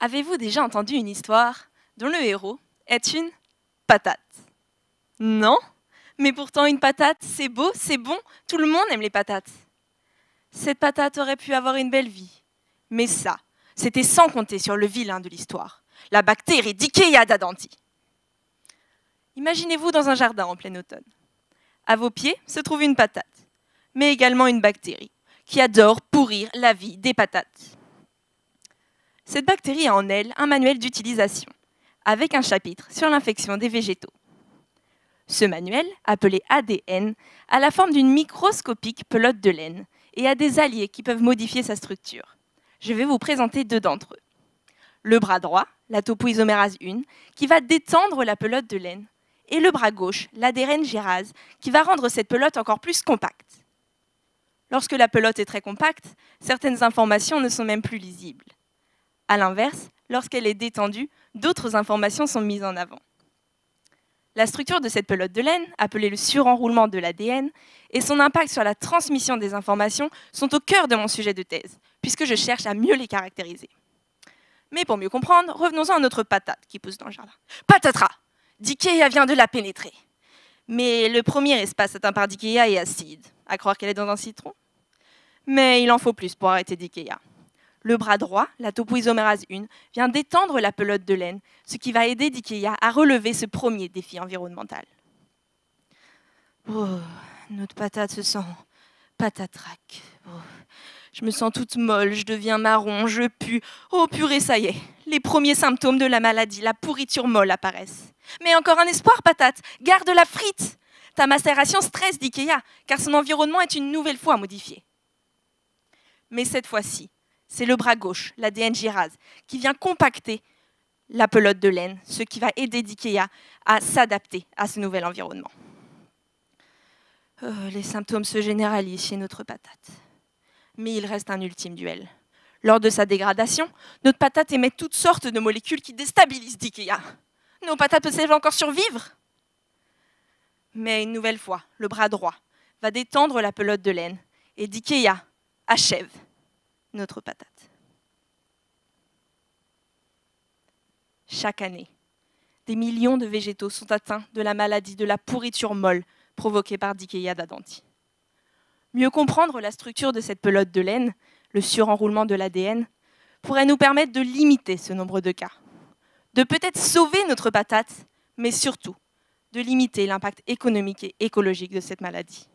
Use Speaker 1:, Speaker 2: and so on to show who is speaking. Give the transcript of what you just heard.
Speaker 1: Avez-vous déjà entendu une histoire dont le héros est une patate? Non? Mais pourtant une patate, c'est beau, c'est bon, tout le monde aime les patates. Cette patate aurait pu avoir une belle vie. Mais ça, c'était sans compter sur le vilain de l'histoire, la bactérie Dickeia dadanti. Imaginez-vous dans un jardin en plein automne. À vos pieds se trouve une patate, mais également une bactérie qui adore pourrir la vie des patates. Cette bactérie a en elle un manuel d'utilisation, avec un chapitre sur l'infection des végétaux. Ce manuel, appelé ADN, a la forme d'une microscopique pelote de laine et a des alliés qui peuvent modifier sa structure. Je vais vous présenter deux d'entre eux. Le bras droit, la topoisomérase 1, qui va détendre la pelote de laine, et le bras gauche, l'ADN gérase, qui va rendre cette pelote encore plus compacte. Lorsque la pelote est très compacte, certaines informations ne sont même plus lisibles. A l'inverse, lorsqu'elle est détendue, d'autres informations sont mises en avant. La structure de cette pelote de laine, appelée le surenroulement de l'ADN, et son impact sur la transmission des informations sont au cœur de mon sujet de thèse, puisque je cherche à mieux les caractériser. Mais pour mieux comprendre, revenons-en à notre patate qui pousse dans le jardin. Patatras! Dickeia vient de la pénétrer. Mais le premier espace atteint par Dickeia est acide, à croire qu'elle est dans un citron. Mais il en faut plus pour arrêter Dickeia. Le bras droit, la topoisomérase 1, vient d'étendre la pelote de laine, ce qui va aider Dickeia à relever ce premier défi environnemental. Oh, notre patate se sent patatrac. Oh, je me sens toute molle, je deviens marron, je pue. Oh purée, ça y est, les premiers symptômes de la maladie, la pourriture molle apparaissent. Mais encore un espoir, patate, garde la frite. Ta macération stresse Dickeia, car son environnement est une nouvelle fois modifié. Mais cette fois-ci, c'est le bras gauche, l'ADN gérase, qui vient compacter la pelote de laine, ce qui va aider Dickeia à s'adapter à ce nouvel environnement. Les symptômes se généralisent chez notre patate. Mais il reste un ultime duel. Lors de sa dégradation, notre patate émet toutes sortes de molécules qui déstabilisent Dickeia. Nos patates peuvent-elles encore survivre? Mais une nouvelle fois, le bras droit va détendre la pelote de laine et Dickeia achève notre patate. Chaque année, des millions de végétaux sont atteints de la maladie de la pourriture molle provoquée par Dickeia dadanti. Mieux comprendre la structure de cette pelote de laine, le surenroulement de l'ADN, pourrait nous permettre de limiter ce nombre de cas, de peut-être sauver notre patate, mais surtout de limiter l'impact économique et écologique de cette maladie.